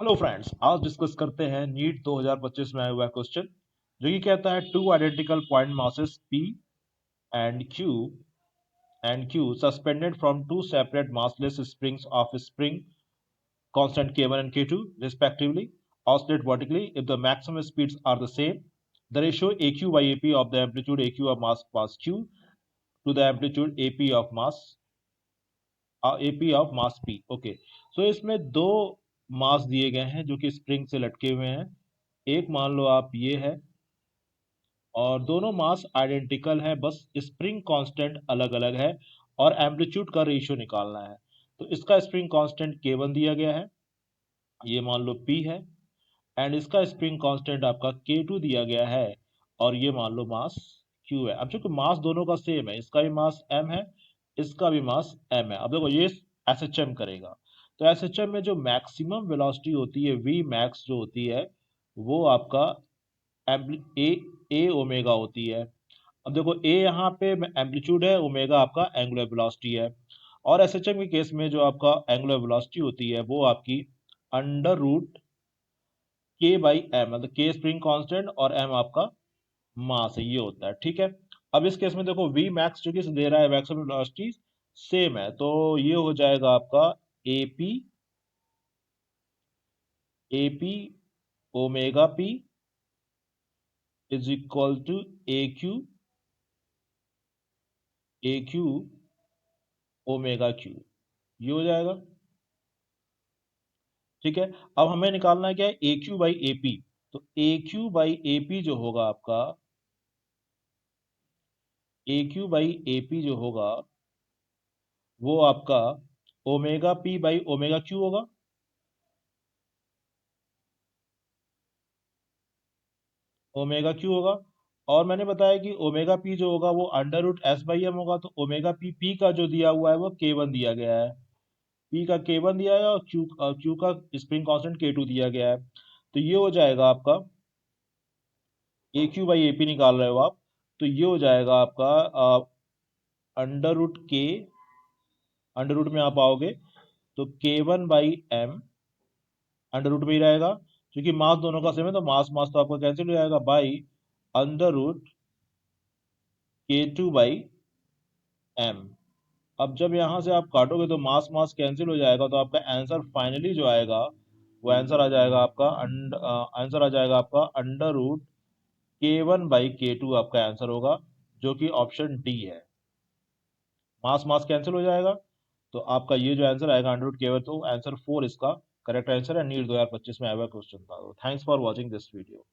Hello friends, आज discuss करते हैं नीट 2025 में आया हुआ क्वेश्चन जो कि कहता है two identical point masses P and Q suspended from two separate massless springs of spring constant K1 and K2 respectively oscillate vertically if the maximum speeds are the same. The ratio AQ by AP of the amplitude AQ of mass Q to the amplitude AP of mass P. Okay, so इसमें दो मास दिए गए हैं जो कि spring से लटके हुए हैं। एक मान लो आप ये है और दोनों मास आइडेंटिकल है, बस स्प्रिंग कांस्टेंट अलग अलग है और एम्पलीट्यूड का रेशियो निकालना है। तो इसका स्प्रिंग कांस्टेंट K1 दिया गया है, ये मान लो P है, एंड इसका स्प्रिंग कांस्टेंट आपका K2 दिया गया है और ये मान लो मास Q है। अब चूंकि मास दोनों का सेम है, इसका भी मास M है, इसका भी मास M है। अब देखो ये SHM करेगा, तो SHM में जो मैक्सिमम वेलोसिटी होती है V मैक्स जो होती है वो आपका ए ओमेगा होती है। अब देखो ए यहाँ पे एम्पलीट्यूड है, ओमेगा आपका एंगुलर वेलोसिटी है। और एसएचएम के केस में जो आपका एंगुलर वेलोसिटी होती है वो आपकी अंडर रूट के बाई एम, मतलब के स्प्रिंग कांस्टेंट और एम आपका मास है, ये होता है। ठीक है, अब इस केस में देखो वी मैक्स जो कि दे रहा है मैक्सिमम वेलोसिटी सेम है, तो ये हो जाएगा आपका AP AP omega P is equal to A Q omega Q, ये हो जाएगा। ठीक है, अब हमें निकालना है क्या है, ए क्यू बाई ए पी। तो ए क्यू बाई ए पी जो होगा आपका, ए क्यू बाई ए पी जो होगा वो आपका omega P by omega cube होगा। ओमेगा क्यू होगा, और मैंने बताया कि ओमेगा पी जो होगा वो under root S by M होगा। तो ओमेगा पी पी का जो दिया हुआ है वो K1 दिया गया है, पी का K1 दिया है और क्यू का स्प्रिंग कांस्टेंट K2 दिया गया है। तो ये हो जाएगा आपका ए क्यू बाई ए पी निकाल रहे हो आप, तो ये हो जाएगा आपका अंडर रूट के, अंडर रूट में आप आओगे तो K1 by M under root में ही रहेगा, क्योंकि मास दोनों का सेम है तो मास मास तो आपका कैंसिल हो जाएगा, by under root K2 by M. अब जब यहां से आप काटोगे तो मास मास कैंसिल हो जाएगा, तो आपका आंसर फाइनली जो आएगा वो आंसर आ जाएगा आपका आंसर आ जाएगा आपका under root K1 by K2 आपका आंसर होगा, जो कि ऑप्शन डी है। मास मास कैंसिल हो जाएगा, तो आपका ये जो आंसर आएगा अंडर रूट K1, तो आंसर 4 इसका करेक्ट आंसर है। नीट 2025 में आया हुआ क्वेश्चन था। Thanks for watching this video.